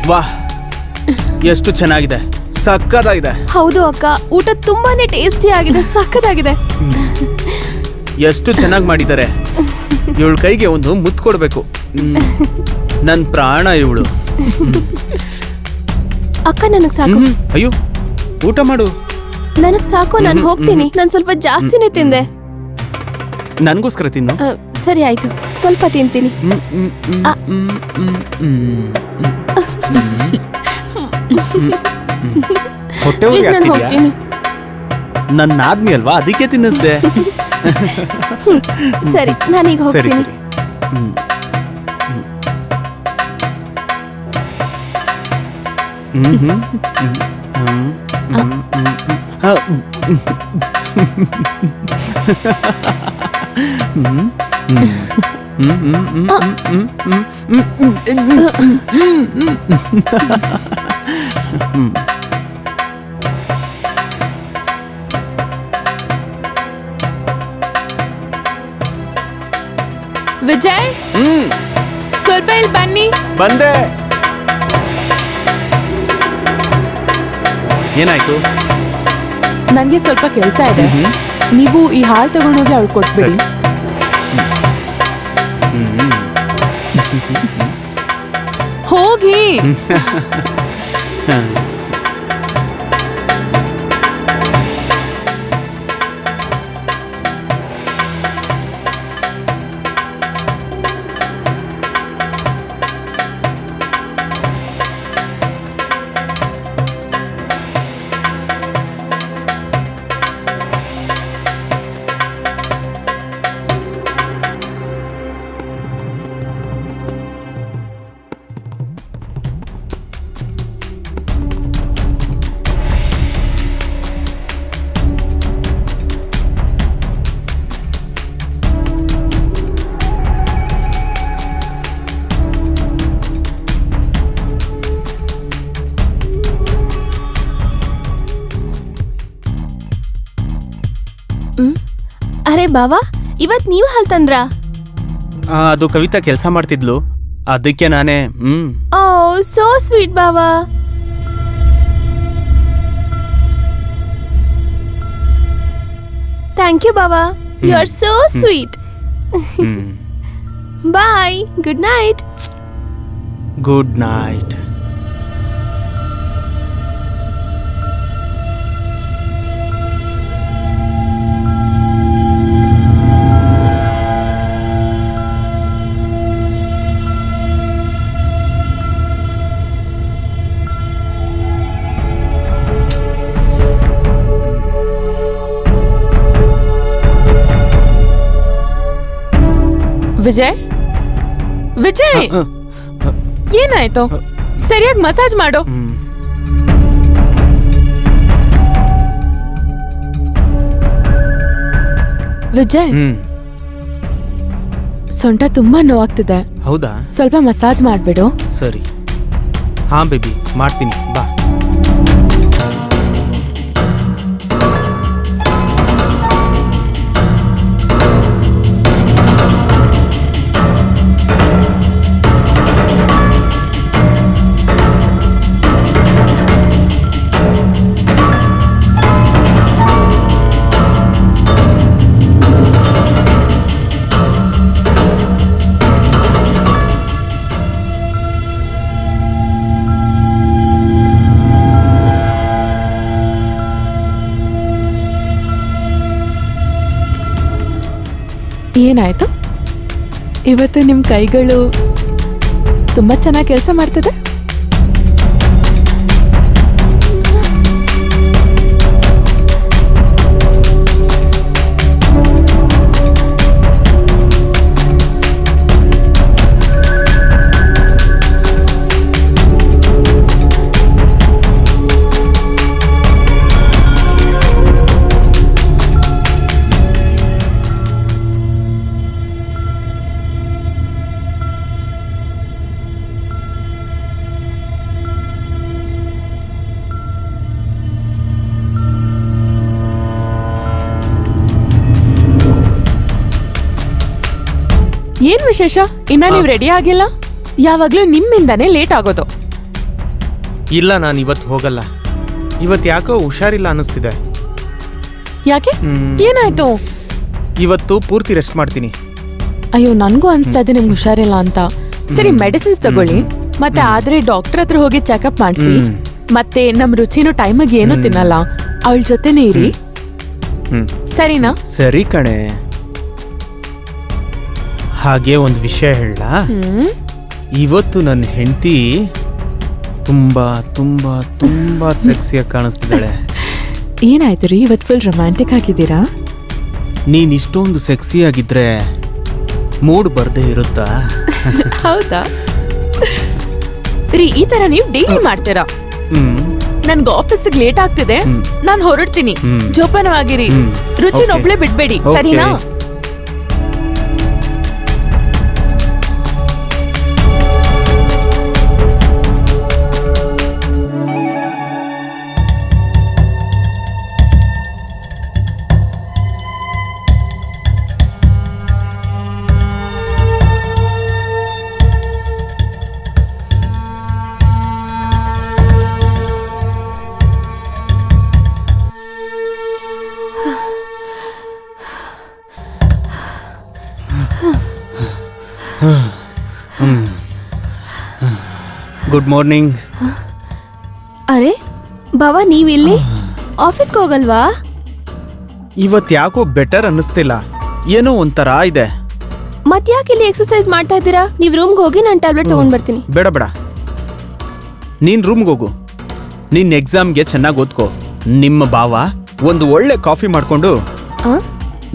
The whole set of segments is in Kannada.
ವಾಹ್, ಎಷ್ಟು ಚೆನ್ನಾಗಿದೆ, ಸಕ್ಕತ್ತಾಗಿದೆ. ಹೌದು ಅಕ್ಕ, ಊಟ ತುಂಬಾನೇ ಟೇಸ್ಟಿ ಆಗಿದೆ, ಸಕ್ಕತ್ತಾಗಿದೆ. ಎಷ್ಟು ಚೆನ್ನಾಗಿ ಮಾಡಿದ್ದಾರೆ. ಇವಳ ಕೈಗೆ ಒಂದು ಮುತ್ತು ಕೊಡ್ಬೇಕು. ನನ್ ಪ್ರಾಣ ಇವಳು. ಅಕ್ಕ ನನಗ್ ಸಾಕು. ಅಯ್ಯೋ, ಊಟ ಮಾಡು. ನನಗ್ ಸಾಕು, ನಾನು ಹೋಗ್ತೀನಿ. ನಾನು ಸ್ವಲ್ಪ ಜಾಸ್ತಿನೇ ತಿಂದೆ. ನನ್ಗೋಸ್ಕರ ತಿನ್ನು. ಸರಿ ಆಯ್ತು, ಸ್ವಲ್ಪ ತಿಂತೀನಿ. ಹೊಟ್ಟೆ ಈಗ ನಾನು ಹೋಗ್ತೀನಿ. ನನ್ನ ಆದ್ಮಿ ಅಲ್ವಾ, ಅದಕ್ಕೆ ತಿನ್ನಿಸ್ದೆ. ಸರಿ, ನಾನೀಗ ಸರಿ ಹೋಗ್ತೀನಿ. ವಿಜಯ್, ಸ್ವಲ್ಪ ಇಲ್ಲಿ ಬನ್ನಿ. ಬಂದೆ. ಏನಾಯ್ತು? ನನ್ಗೆ ಸ್ವಲ್ಪ ಕೆಲಸ ಇದೆ. ನೀವು ಈ ಹಾಲು ತಗೊಂಡೋಗಿ ಅವಳು ಕೊಟ್ಬಿಡಿ. ಹೋಗಿ. ಅರೆ ಬಾವಾ, ಇವತ್ ನೀವು ಹಾಲ್ ತಂದ್ರಾ? ಅದು ಕವಿತಾ ಕೆಲಸ ಮಾಡ್ತಿದ್ಲು, ಅದಕ್ಕೆ ನಾನೇ. ಓ, ಸೋ ಸ್ವೀಟ್ ಬಾವಾ. ಥ್ಯಾಂಕ್ ಯು ಬಾವಾ, you are so sweet. Bye, good night. Good night. Vijay, Vijay, ಏನಾಯ್ತು? ಸರಿಯಾಗಿ ಮಸಾಜ್ ಮಾಡು. ವಿಜಯ್, ಸೊಂಟ ತುಂಬಾ ನೋವಾಗ್ತಿದೆ. ಹೌದಾ? ಸ್ವಲ್ಪ ಮಸಾಜ್ ಮಾಡ್ಬಿಡು. ಸರಿ. ಹಾ ಬೇಬಿ, ಮಾಡ್ತೀನಿ, ಬಾ. ಏನಾಯ್ತು? ಇವತ್ತು ನಿಮ್ ಕೈಗಳು ತುಂಬಾ ಚೆನ್ನಾಗಿ ಕೆಲಸ ಮಾಡ್ತದೆ. ಏನ್ ವಿಶೇಷ? ಇನ್ನ ನೀವ್ ರೆಡಿ ಆಗಿಲ್ಲ? ಯಾವಾಗ್ಲೂ ನಿಮ್ಮಿಂದಾನೇ ಲೇಟ್ ಆಗೋದು. ಇಲ್ಲ, ನಾನು ಇವತ್ತು ಹೋಗಲ್ಲ. ಇವತ್ತು ಯಾಕೋ ಹುಷಾರಿಲ್ಲ ಅನ್ನಿಸ್ತಿದೆ. ಯಾಕೆ? ಏನಾಯ್ತು? ಇವತ್ತು ಪೂರ್ತಿ ರೆಸ್ಟ್ ಮಾಡ್ತೀನಿ. ಅಯ್ಯೋ, ನನ್ಗೂ ಅನ್ಸ್ತಾ ಇದೆ ನಿಮ್ಗೆ ಹುಷಾರಿಲ್ಲ ಅಂತ. ಸರಿ, ಮೆಡಿಸಿನ್ಸ್ ತಗೊಳ್ಳಿ. ಮತ್ತೆ ಆದ್ರೆ ಡಾಕ್ಟರ್ ಹತ್ರ ಹೋಗಿ ಚೆಕಪ್ ಮಾಡಿಸಿ. ಮತ್ತೆ ನಮ್ ರುಚಿನೂ ಟೈಮಿಗೆ ಏನು ತಿನ್ನಲ್ಲ, ಅವಳ ಜೊತೆನೇ ಇರಿ. ಸರಿನಾ? ಸರಿ ಕಣೆ. ಹಾಗೆ ಒಂದು ವಿಷಯ ಹೇಳ. ಇವತ್ತು ನನ್ನ ಹೆಂಡತಿ ತುಂಬಾ ತುಂಬಾ ತುಂಬಾ ಸೆಕ್ಸಿಯಾಗಿ ಕಾಣಿಸ್ತಿದ್ದಾಳೆ. ಏನಾಯ್ತು ರೀ, ಇವತ್ತು ಫುಲ್ ರೊಮ್ಯಾಂಟಿಕ್ ಆಗಿದ್ದೀರಾ? ನೀನ್ ಇಷ್ಟೊಂದು ಸೆಕ್ಸಿ ಆಗಿದ್ರೆ ಮೂಡ್ ಬರ್ದೇ ಇರುತ್ತಾ? ಹೌದಾ ರೀ? ಈ ತರ ನೀವು ಡೈಲಿ ಮಾಡ್ತೀರಾ? ನನ್ಗೆ ಆಫೀಸಿಗೆ ಲೇಟ್ ಆಗ್ತಿದೆ, ನಾನ್ ಹೊರಡ್ತೀನಿ. ಜೋಪಾನವಾಗಿರಿ. ರುಚಿನೊಬ್ಳೆ ಬಿಡ್ಬೇಡಿ, ಸರಿನಾ? Good morning. ಅರೆ ಬಾವಾ, ನೀವಿಲ್ಲಿ ಆಫೀಸ್ಗೆ ಹೋಗಲ್ವಾ? ಇವತ್ತು ಯಾಕೋ ಬೆಟರ್ ಅನ್ನಿಸ್ತಿಲ್ಲ, ಏನೋ ಒಂಥರ ಇದೆ. ಮತ್ತ್ಯಾಕೆ ಇಲ್ಲಿ ಎಕ್ಸರ್ಸೈಸ್ ಮಾಡ್ತಾ ಇದ್ದೀರಾ? ನೀವ್ ರೂಮ್ಗೆ ಹೋಗಿ ನಾನು ಟ್ಯಾಬ್ಲೆಟ್ ತಗೊಂಡ್ ಬರ್ತೀನಿ. ಬೇಡ ಬೇಡ, ನೀನ್ ರೂಮ್ಗೆ ಹೋಗು. ನಿನ್ ಎಕ್ಸಾಮ್ಗೆ ಚೆನ್ನಾಗಿ ಓದ್ಕೋ. ನಿಮ್ಮ ಭಾವ ಒಂದು ಒಳ್ಳೆ ಕಾಫಿ ಮಾಡ್ಕೊಂಡು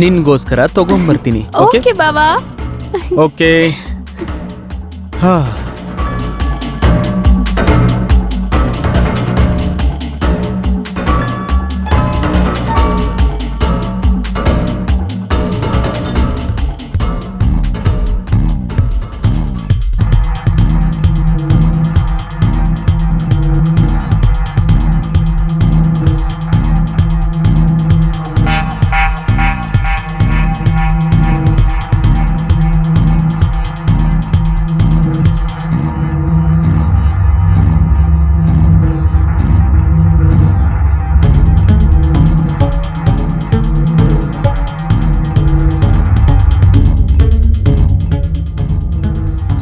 ನಿನ್ಗೋಸ್ಕರ ತಗೊಂಡ್ಬರ್ತೀನಿ. ಓಕೆ ಬಾವಾ. ಓಕೆ. ಹಾ,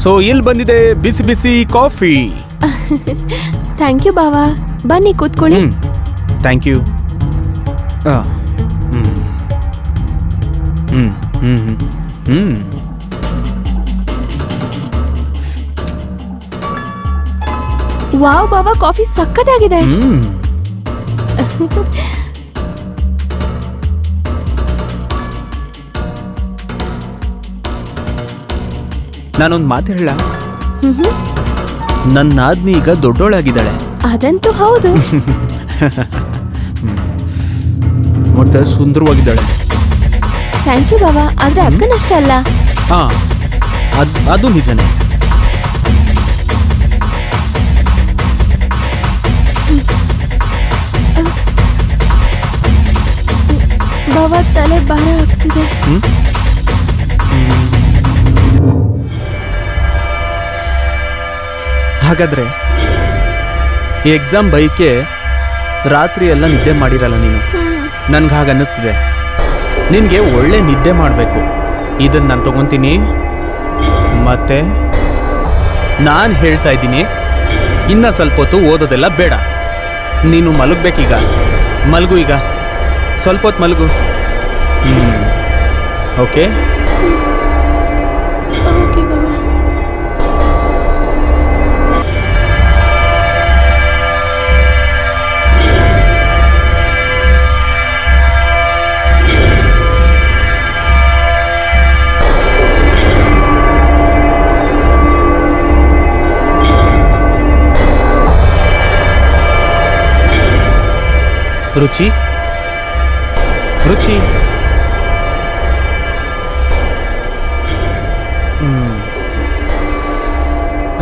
ಸೊ ಇಲ್ಲಿ ಬಂದಿದೆ ಬಿಸಿ ಬಿಸಿ ಕಾಫಿ. ಥ್ಯಾಂಕ್ ಯು ಬಾವಾ. ಬನ್ನಿ ಕೂತ್ಕೊಳ್ಳಿ. Thank you. ವಾವ್ ಬಾವಾ, ಕಾಫಿ ಸಕ್ಕತ್ತಾಗಿದೆ. ನಾನೊಂದು ಮಾತು ಹೇಳ. ನನ್ನ ನಾದ್ನಿ ಈಗ ದೊಡ್ಡೋಳಾಗಿದ್ದಾಳೆ. ಅದಂತೂ ಹೌದು. ಮತ್ತೆ ಸುಂದರವಾಗಿದ್ದಾಳೆ. ಥ್ಯಾಂಕ್ ಯು ಬಾವಾ. ಆದ್ರೆ ಅಕ್ಕನಷ್ಟೇ ಅಲ್ಲ. ಹಾ, ಅದು ನಿಜನೇ. ಬಾವಾ, ತಲೆ ಭಾರ ಆಗ್ತಿದೆ. ಹಾಗಾದ್ರೆ ಎಕ್ಸಾಮ್ ಬೈಕೆ ರಾತ್ರಿ ಎಲ್ಲ ನಿದ್ದೆ ಮಾಡಿರಲ್ಲ ನೀನು. ನನ್ಗೆ ಹಾಗೆ ಅನ್ನಿಸ್ತಿದೆ, ನಿನಗೆ ಒಳ್ಳೆ ನಿದ್ದೆ ಮಾಡಬೇಕು. ಇದನ್ನು ನಾನು ತಗೊತೀನಿ. ಮತ್ತೆ ನಾನು ಹೇಳ್ತಾ ಇದ್ದೀನಿ, ಇನ್ನು ಸ್ವಲ್ಪ ಹೊತ್ತು ಓದೋದೆಲ್ಲ ಬೇಡ. ನೀನು ಮಲಗಬೇಕೀಗ. ಮಲಗು, ಈಗ ಸ್ವಲ್ಪ ಹೊತ್ತು ಮಲಗು. ಓಕೆ? ಓಕೆ ಬಾವಾ. ರುಚಿ, ರುಚಿ.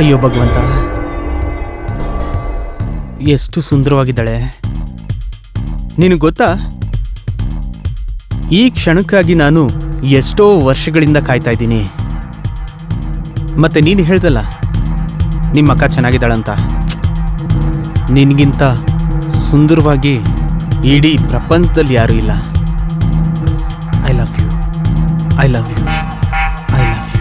ಅಯ್ಯೋ ಭಗವಂತ, ಎಷ್ಟು ಸುಂದರವಾಗಿದ್ದಾಳೆ. ನಿನಗೆ ಗೊತ್ತಾ, ಈ ಕ್ಷಣಕ್ಕಾಗಿ ನಾನು ಎಷ್ಟೋ ವರ್ಷಗಳಿಂದ ಕಾಯ್ತಾ ಇದ್ದೀನಿ. ಮತ್ತೆ ನೀನು ಹೇಳ್ದಲ್ಲ ನಿಮ್ಮ ಅಕ್ಕ ಚೆನ್ನಾಗಿದ್ದಾಳಂತ. ನಿನಗಿಂತ ಸುಂದರವಾಗಿ ಇಡೀ ಪ್ರಪಂಚದಲ್ಲಿ ಯಾರೂ ಇಲ್ಲ. I love you, I love you, I love you.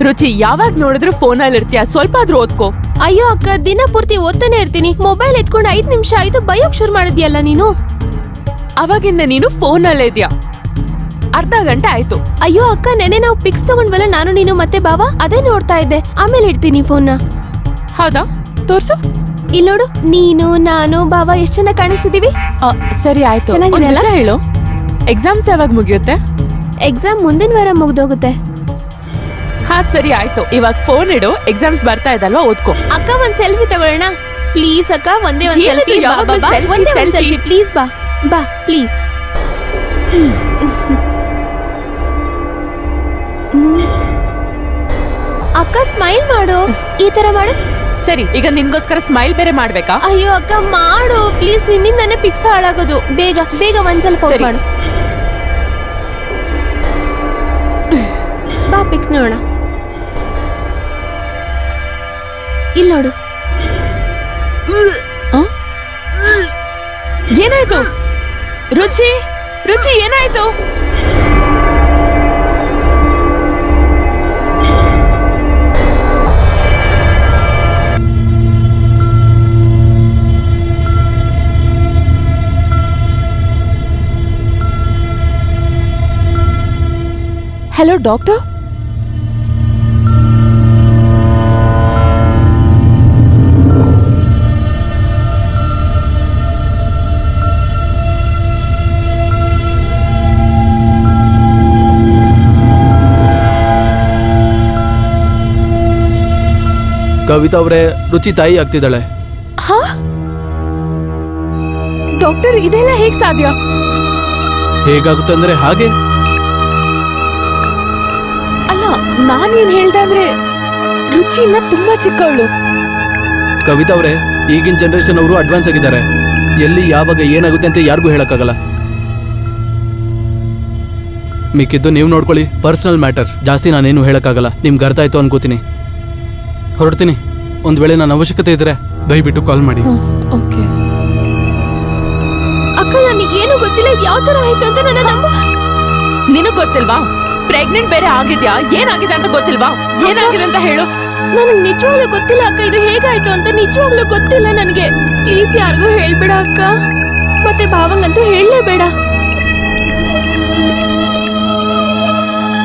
Ruchi, ಯಾವಾಗ ನೋಡಿದ್ರು ಫೋನಲ್ಲಿ ಇರ್ತೀಯ, ಸ್ವಲ್ಪ ಆದ್ರೂ ಓದ್ಕೋ. ಅಯ್ಯೋ ಅಕ್ಕ, ದಿನ ಪೂರ್ತಿ ಓದ್ತಾನೆ ಇರ್ತೀನಿ. ಮೊಬೈಲ್ ಎತ್ಕೊಂಡು 5 ನಿಮಿಷ ಆಯ್ತು ಬಯೋಕ್ ಶುರು ಮಾಡಿದ್ಯಲ್ಲ ನೀನು. ಅವಾಗಿಂದ ನೀನು ಫೋನಲ್ಲೇ ಇದೆಯಾ? ಅರ್ಧ ಗಂಟೆ ಆಯ್ತು. ಅಯ್ಯೋ ಅಕ್ಕ, ನೆನೆ ನಾವು ಪಿಕ್ಸ್ ತಗೊಂಡ್ವಲ್ಲ, ನಾನು ನೀನು ಮತ್ತೆ ಬಾವ, ಅದೇ ನೋಡ್ತಾ ಇದ್ದೆ. ಆಮೇಲೆ ಇಡ್ತೀನಿ ಫೋನ್ನ. ಹೌದಾ? ತೋರ್ಸು. ಇಲ್ಲಿ ನೋಡು, ನೀನು ನಾನು ಬಾವ ಎಷ್ಟು ಚೆನ್ನಾಗಿ ಕಾಣಿಸ್ತಿದೀವಿ. ಸರಿ ಆಯ್ತು. ಚೆನ್ನಾಗಿದೆ ಒಂದ್ ಅಲ್ಲ? ನಿಮಿಷ ಹೇಳು, ಎಕ್ಸಾಮ್ಸ್ ಯಾವಾಗ ಮುಗಿಯುತ್ತೆ? ಎಕ್ಸಾಮ್ ಮುಂದಿನ ವಾರ ಮುಗ್ದೋಗುತ್ತೆ. ಹಾ ಸರಿ ಆಯ್ತು. ಇವಾಗ ಫೋನ್ ಇಡು, ಎಕ್ಸಾಮ್ಸ್ ಬರ್ತಾ ಇದಲ್ವಾ, ಓದ್ಕೋ. ಅಕ್ಕ, ಒಂದ್ ಸೆಲ್ಫಿ ತಗೊಳ್ಳೋಣ ಪ್ಲೀಸ್. ಅಕ್ಕ, ಒಂದೇ ಒಂದ್ ಏನಿದು ಸೆಲ್ಫಿ. ಯಾವಾಗ್ಲೂ selfie, ಒಂದೇ ಒಂದ್ selfie. Selfie please. ಬಾ ಬಾ ಪ್ಲೀಸ್. ಅಕ್ಕ, ಸ್ಮೈಲ್ ಮಾಡು. ಈ ತರ ಮಾಡು. ಸರಿ, ಈಗ ನಿನ್ಗೋಸ್ಕರ ಸ್ಮೈಲ್ ಬೇರೆ ಮಾಡ್ಬೇಕಾ? ಅಯ್ಯೋ ಅಕ್ಕ, ಮಾಡು ಪ್ಲೀಸ್. ನಿನ್ನಿಂದಾನೆ ಪಿಕ್ಸ್ ಹಾಳಾಗೋದು. ಬೇಗ ಬೇಗ ಒಂದ್ ಸ್ವಲ್ಪ ಸರಿ. ಮಾಡು. ಬಾ ಪಿಕ್ಸ್ ನೋಡೋಣ. ಇಲ್ಲಿ ನೋಡು. ಏನಾಯ್ತು ರುಚಿ? ರುಚಿ ಏನಾಯ್ತು? Hello doctor. ಕವಿತಾ ಅವರೇ, ರುಚಿ ತಾಯಿ ಆಗ್ತಿದ್ದಾಳೆ. ಹಾ ಡಾಕ್ಟರ್, ಇದೆಲ್ಲ ಹೇಗ್ ಸಾಧ್ಯ? ಹೇಗಾಗುತ್ತೆ ಅಂದ್ರೆ ಹಾಗೆ. ಅಲ್ಲ, ನಾನೇನ್ ಹೇಳ್ದೆ ಅಂದ್ರೆ ರುಚಿ ಇನ್ನ ತುಂಬಾ ಚಿಕ್ಕವಳು. ಕವಿತಾ ಅವರೇ, ಈಗಿನ ಜನರೇಷನ್ ಅವರು ಅಡ್ವಾನ್ಸ್ ಆಗಿದ್ದಾರೆ. ಎಲ್ಲಿ ಯಾವಾಗ ಏನಾಗುತ್ತೆ ಅಂತ ಯಾರಿಗೂ ಹೇಳಕ್ಕಾಗಲ್ಲ. ಮಿಕ್ಕಿದ್ದು ನೀವು ನೋಡ್ಕೊಳ್ಳಿ. ಪರ್ಸನಲ್ ಮ್ಯಾಟರ್ ಜಾಸ್ತಿ ನಾನೇನು ಹೇಳಕ್ಕಾಗಲ್ಲ. ನಿಮ್ಗೆ ಅರ್ಥ ಆಯ್ತು ಅನ್ಕೋತೀನಿ. ಹೊರಡ್ತೀನಿ. ಒಂದ್ ವೇಳೆ ನನ್ನ ಅವಶ್ಯಕತೆ ಇದ್ರೆ ದಯವಿಟ್ಟು ಕಾಲ್ ಮಾಡಿ. ಓಕೆ. ಅಕ್ಕ, ನನಗೇನು ಗೊತ್ತಿಲ್ಲ, ಯಾವ ತರ ಆಯ್ತು ಅಂತ. ನನ್ನ ನಂಬ. ನಿನಗ್ ಗೊತ್ತಿಲ್ವಾ? ಪ್ರೆಗ್ನೆಂಟ್ ಬೇರೆ ಆಗಿದ್ಯಾ? ಏನಾಗಿದೆ ಅಂತ ಗೊತ್ತಿಲ್ವಾ? ಏನಾಗಿದೆ ಅಂತ ಹೇಳು. ನನಗೆ ನಿಜವಾಗ್ಲೂ ಗೊತ್ತಿಲ್ಲ ಅಕ್ಕ, ಇದು ಹೇಗಾಯ್ತು ಅಂತ ನಿಜವಾಗ್ಲೂ ಗೊತ್ತಿಲ್ಲ ನನಗೆ. ಪ್ಲೀಸ್ ಯಾರಿಗೂ ಹೇಳ್ಬೇಡ ಅಕ್ಕ, ಮತ್ತೆ ಭಾವಂಗಂತೂ ಹೇಳಲೇಬೇಡ.